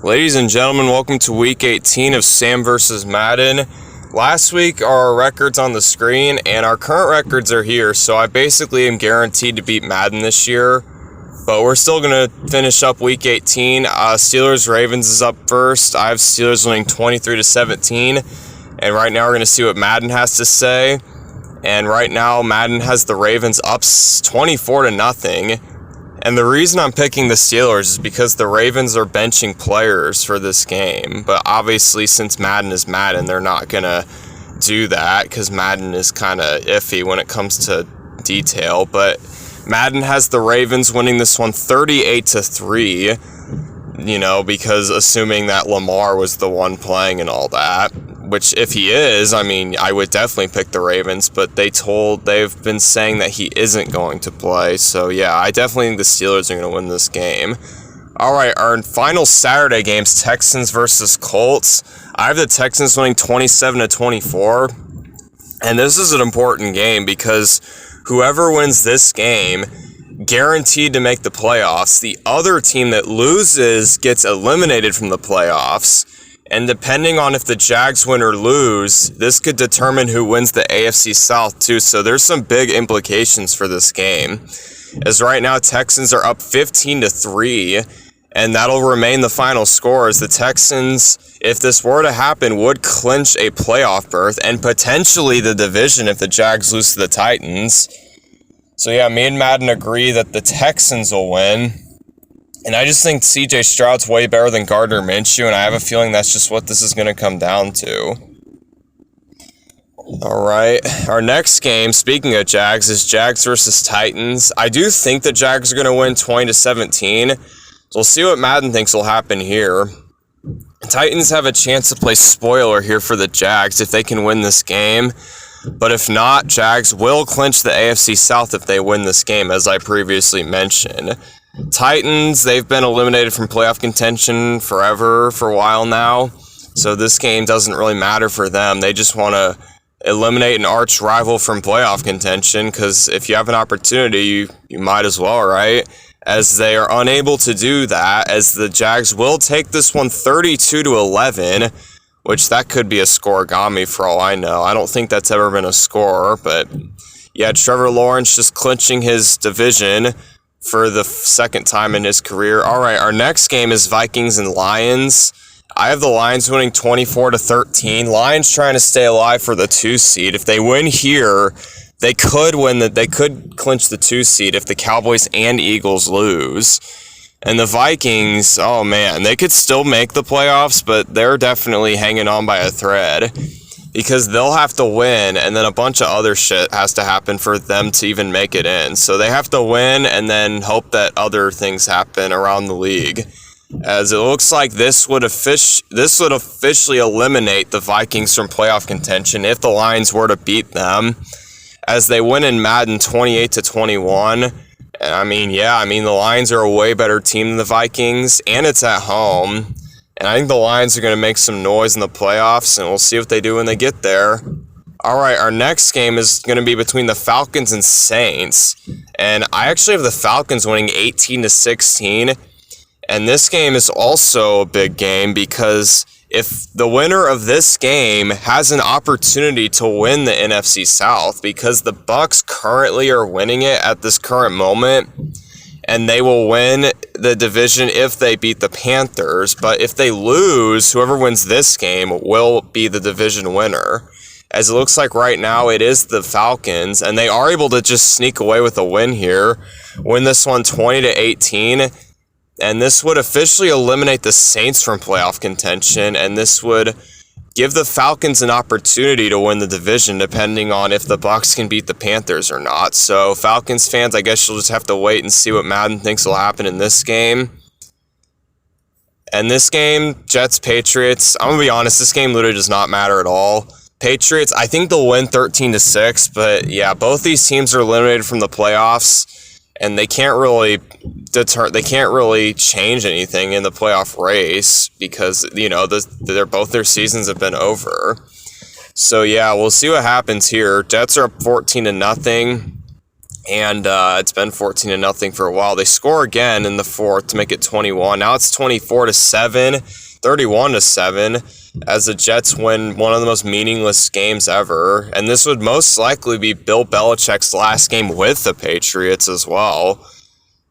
Ladies and gentlemen, welcome to Week 18 of Sam vs. Madden. Last week, our records on the screen, and our current records are here, so I basically am guaranteed to beat Madden this year. But we're still going to finish up Week 18. Steelers-Ravens is up first. I have Steelers winning 23-17. And right now, we're going to see what Madden has to say. And right now, Madden has the Ravens up 24-0. And the reason I'm picking the Steelers is because the Ravens are benching players for this game. But obviously, since Madden is Madden, they're not going to do that because Madden is kind of iffy when it comes to detail. But Madden has the Ravens winning this one 38-3, because assuming that Lamar was the one playing and all that. Which, if he is, I would definitely pick the Ravens, but they've been saying that he isn't going to play. So, yeah, I definitely think the Steelers are going to win this game. All right, our final Saturday games, Texans versus Colts. I have the Texans winning 27-24. And this is an important game because whoever wins this game, guaranteed to make the playoffs. The other team that loses gets eliminated from the playoffs. And depending on if the Jags win or lose, this could determine who wins the AFC South too. So there's some big implications for this game. As right now, Texans are up 15-3, and that'll remain the final score as the Texans, if this were to happen, would clinch a playoff berth and potentially the division if the Jags lose to the Titans. So yeah, me and Madden agree that the Texans will win. And I just think C.J. Stroud's way better than Gardner Minshew, and I have a feeling that's just what this is going to come down to. All right, our next game, speaking of Jags, is Jags versus Titans. I do think the Jags are going to win 20-17, so we'll see what Madden thinks will happen here. Titans have a chance to play spoiler here for the Jags if they can win this game. But if not, Jags will clinch the AFC South if they win this game, as I previously mentioned. Titans, they've been eliminated from playoff contention for a while now. So this game doesn't really matter for them. They just want to eliminate an arch rival from playoff contention because if you have an opportunity, you might as well, right? As they are unable to do that, as the Jags will take this one 32-11, which that could be a scoregami for all I know. I don't think that's ever been a score, but yeah, Trevor Lawrence just clinching his division for the second time in his career. All right, our next game is Vikings and Lions. I have the Lions winning 24-13. Lions trying to stay alive for the 2 seed. If they win here, they could clinch the 2 seed if the Cowboys and Eagles lose. And the Vikings, oh man, they could still make the playoffs, but they're definitely hanging on by a thread because they'll have to win, and then a bunch of other shit has to happen for them to even make it in. So they have to win and then hope that other things happen around the league. As it looks like this would officially eliminate the Vikings from playoff contention if the Lions were to beat them, as they win in Madden 28-21. The Lions are a way better team than the Vikings, and it's at home. And I think the Lions are going to make some noise in the playoffs, and we'll see what they do when they get there. All right, our next game is going to be between the Falcons and Saints. And I actually have the Falcons winning 18-16. And this game is also a big game because if the winner of this game has an opportunity to win the NFC South, because the Bucs currently are winning it at this current moment, and they will win the division if they beat the Panthers. But if they lose, whoever wins this game will be the division winner. As it looks like right now, it is the Falcons, and they are able to just sneak away with a win here, win this one 20-18. And this would officially eliminate the Saints from playoff contention, and this would give the Falcons an opportunity to win the division depending on if the Bucs can beat the Panthers or not. So Falcons fans, I guess you'll just have to wait and see what Madden thinks will happen in this game. And this game, Jets-Patriots, I'm going to be honest, this game literally does not matter at all. Patriots, I think they'll win 13-6, but yeah, both these teams are eliminated from the playoffs. And they can't really change anything in the playoff race because, both their seasons have been over. So, yeah, we'll see what happens here. Jets are up 14-0. And it's been 14-0 for a while. They score again in the fourth to make it 21. Now it's 24-7, 31-7, as the Jets win one of the most meaningless games ever. And this would most likely be Bill Belichick's last game with the Patriots as well.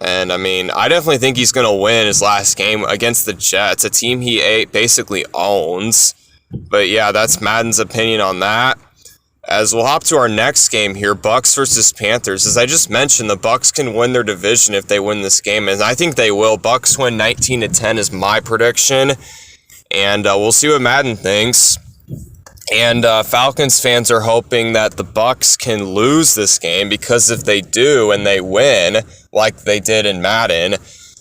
And, I mean, I definitely think he's going to win his last game against the Jets, a team he basically owns. But, yeah, that's Madden's opinion on that. As we'll hop to our next game here, Bucks versus Panthers. As I just mentioned, the Bucks can win their division if they win this game, and I think they will. Bucks win 19-10 is my prediction, and we'll see what Madden thinks. And Falcons fans are hoping that the Bucks can lose this game, because if they do and they win, like they did in Madden,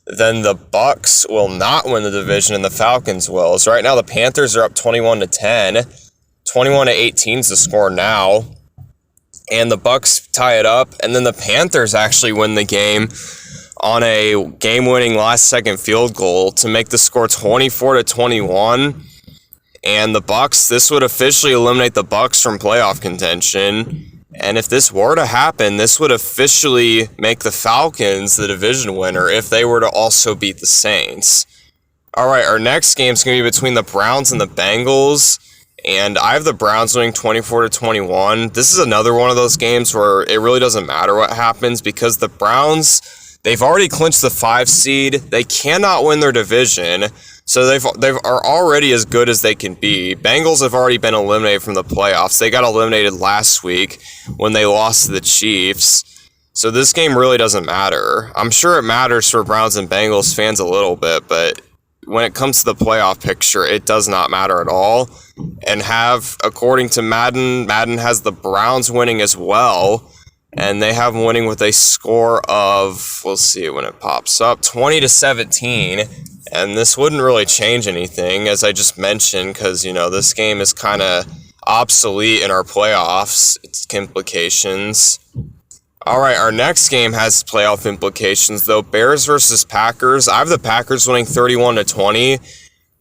then the Bucks will not win the division and the Falcons will. So right now the Panthers are up 21-10. 21-18 is the score now. And the Bucks tie it up, and then the Panthers actually win the game on a game-winning last-second field goal to make the score 24-21. And the Bucks, this would officially eliminate the Bucks from playoff contention. And if this were to happen, this would officially make the Falcons the division winner if they were to also beat the Saints. All right, our next game is going to be between the Browns and the Bengals. And I have the Browns winning 24-21. This is another one of those games where it really doesn't matter what happens, because the Browns, they've already clinched the 5 seed. They cannot win their division. So they are already as good as they can be. Bengals have already been eliminated from the playoffs. They got eliminated last week when they lost to the Chiefs. So this game really doesn't matter. I'm sure it matters for Browns and Bengals fans a little bit, but when it comes to the playoff picture, it does not matter at all. And according to Madden has the Browns winning as well. And they have them winning with a score of, we'll see when it pops up, 20-17. And this wouldn't really change anything, as I just mentioned, because, this game is kind of obsolete in our playoffs. Its implications. All right, our next game has playoff implications, though. Bears versus Packers. I have the Packers winning 31-20.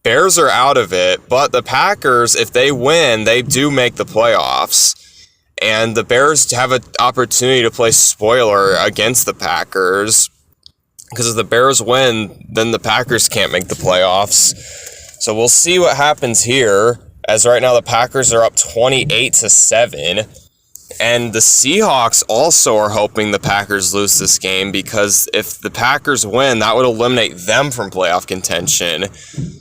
Bears are out of it, but the Packers, if they win, they do make the playoffs. And the Bears have an opportunity to play spoiler against the Packers, because if the Bears win, then the Packers can't make the playoffs. So we'll see what happens here, as right now the Packers are up 28-7. And the Seahawks also are hoping the Packers lose this game, because if the Packers win, that would eliminate them from playoff contention.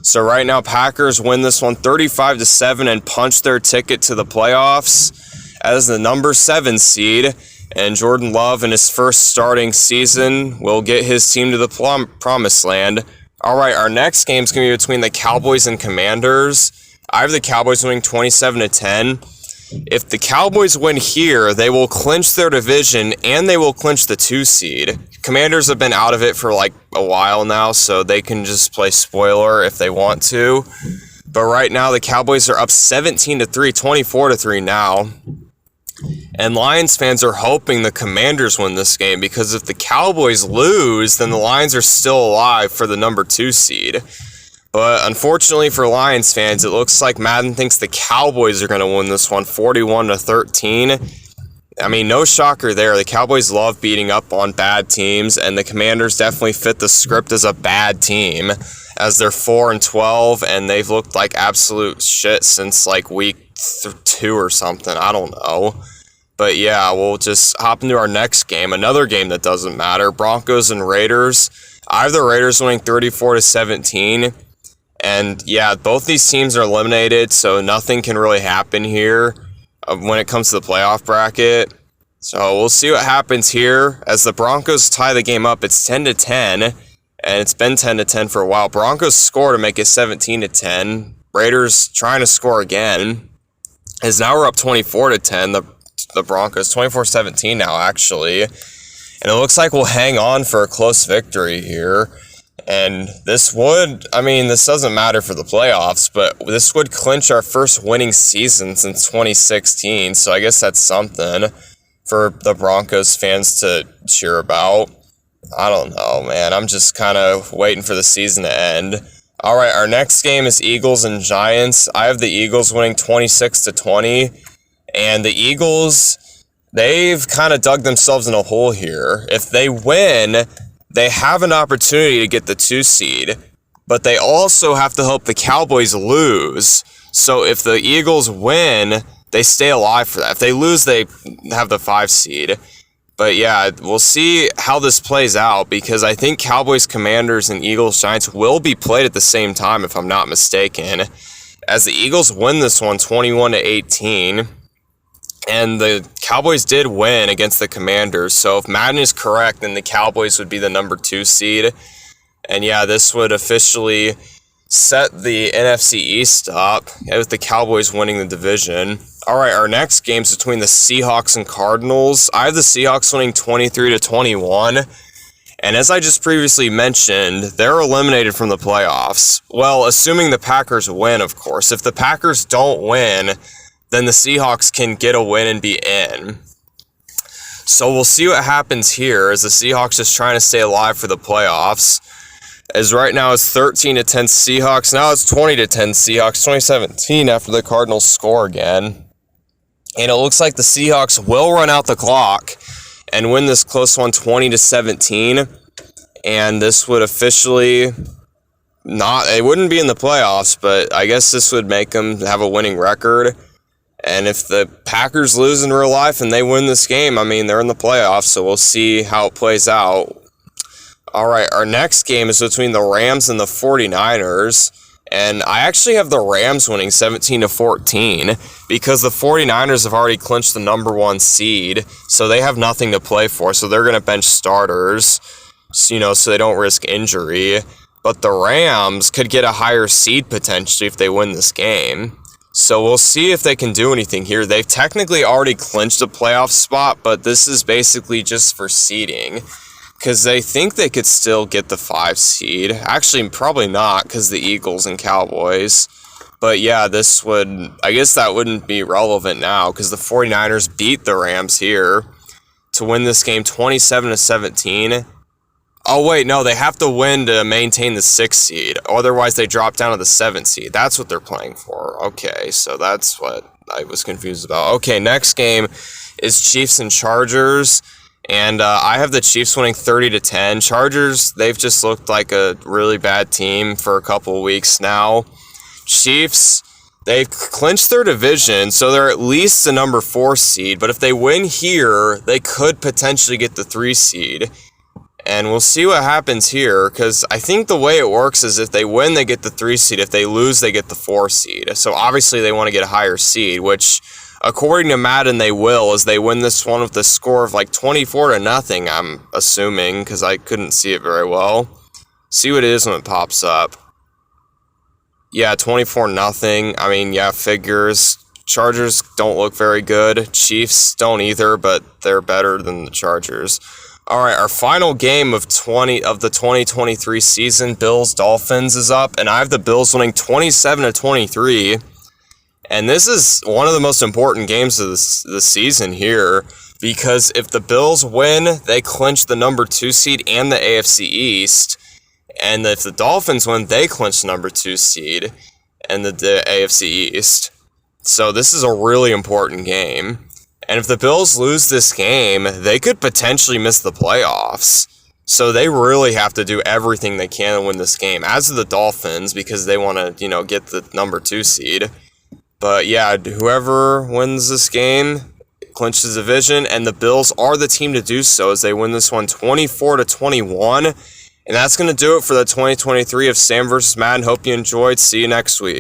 So right now, Packers win this one 35-7 and punch their ticket to the playoffs as the number 7 seed. And Jordan Love, in his first starting season, will get his team to the promised land. All right, our next game is going to be between the Cowboys and Commanders. I have the Cowboys winning 27-10. If the Cowboys win here, they will clinch their division and they will clinch the 2 seed. Commanders have been out of it for like a while now, so they can just play spoiler if they want to. But right now, the Cowboys are up 17-3, 24-3 now. And Lions fans are hoping the Commanders win this game, because if the Cowboys lose, then the Lions are still alive for the number 2 seed. But unfortunately for Lions fans, it looks like Madden thinks the Cowboys are going to win this one 41-13. I mean, no shocker there. The Cowboys love beating up on bad teams, and the Commanders definitely fit the script as a bad team, as they're 4-12, and they've looked like absolute shit since like week 2 or something. I don't know. But yeah, we'll just hop into our next game. Another game that doesn't matter. Broncos and Raiders. I have the Raiders winning 34-17. And yeah, both these teams are eliminated, so nothing can really happen here when it comes to the playoff bracket. So we'll see what happens here. As the Broncos tie the game up, it's 10-10, and it's been 10-10 for a while. Broncos score to make it 17-10. Raiders trying to score again. As now we're up 24-10. The Broncos 24-17 now, actually. And it looks like we'll hang on for a close victory here. And this doesn't matter for the playoffs, but this would clinch our first winning season since 2016. So I guess that's something for the Broncos fans to cheer about. I don't know, man. I'm just kind of waiting for the season to end. All right, our next game is Eagles and Giants. I have the Eagles winning 26-20. And the Eagles, they've kind of dug themselves in a hole here. If they win, they have an opportunity to get the 2 seed, but they also have to hope the Cowboys lose. So if the Eagles win, they stay alive for that. If they lose, they have the 5 seed. But yeah, we'll see how this plays out, because I think Cowboys, Commanders, and Eagles, Giants will be played at the same time, if I'm not mistaken, as the Eagles win this one 21-18. And the Cowboys did win against the Commanders. So if Madden is correct, then the Cowboys would be the number 2 seed. And yeah, this would officially set the NFC East up, with the Cowboys winning the division. All right, our next game's between the Seahawks and Cardinals. I have the Seahawks winning 23-21. And as I just previously mentioned, they're eliminated from the playoffs. Well, assuming the Packers win, of course. If the Packers don't win, then the Seahawks can get a win and be in. So we'll see what happens here, as the Seahawks just trying to stay alive for the playoffs. As right now it's 13-10 Seahawks. Now it's 20-10 Seahawks, 2017 after the Cardinals score again. And it looks like the Seahawks will run out the clock and win this close one 20-17. And this would officially it wouldn't be in the playoffs, but I guess this would make them have a winning record. And if the Packers lose in real life and they win this game, I mean, they're in the playoffs, so we'll see how it plays out. All right, our next game is between the Rams and the 49ers. And I actually have the Rams winning 17-14 because the 49ers have already clinched the number 1 seed, so they have nothing to play for, so they're going to bench starters, so they don't risk injury. But the Rams could get a higher seed potentially if they win this game. So we'll see if they can do anything here. They've technically already clinched a playoff spot, but this is basically just for seeding, because they think they could still get the 5 seed. Actually, probably not, because the Eagles and Cowboys. But yeah, I guess that wouldn't be relevant now, because the 49ers beat the Rams here to win this game 27-17. Oh wait, no, they have to win to maintain the 6th seed. Otherwise, they drop down to the 7th seed. That's what they're playing for. Okay, so that's what I was confused about. Okay, next game is Chiefs and Chargers. And I have the Chiefs winning 30-10. Chargers, they've just looked like a really bad team for a couple weeks now. Chiefs, they've clinched their division, so they're at least the number 4 seed. But if they win here, they could potentially get the 3 seed. And we'll see what happens here, because I think the way it works is if they win, they get the 3 seed. If they lose, they get the 4 seed. So obviously they want to get a higher seed, which, according to Madden, they will, as they win this one with a score of like 24-0, I'm assuming, because I couldn't see it very well. See what it is when it pops up. Yeah, 24-0. I mean, yeah, figures. Chargers don't look very good. Chiefs don't either, but they're better than the Chargers. All right, our final game of the 2023 season, Bills-Dolphins, is up, and I have the Bills winning 27-23. And this is one of the most important games of the season here, because if the Bills win, they clinch the number 2 seed and the AFC East. And if the Dolphins win, they clinch the number 2 seed and the AFC East. So this is a really important game. And if the Bills lose this game, they could potentially miss the playoffs. So they really have to do everything they can to win this game, as do the Dolphins, because they want to, get the number 2 seed. But yeah, whoever wins this game clinches the division, and the Bills are the team to do so as they win this one 24-21. And that's going to do it for the 2023 of Sam vs. Madden. Hope you enjoyed. See you next week.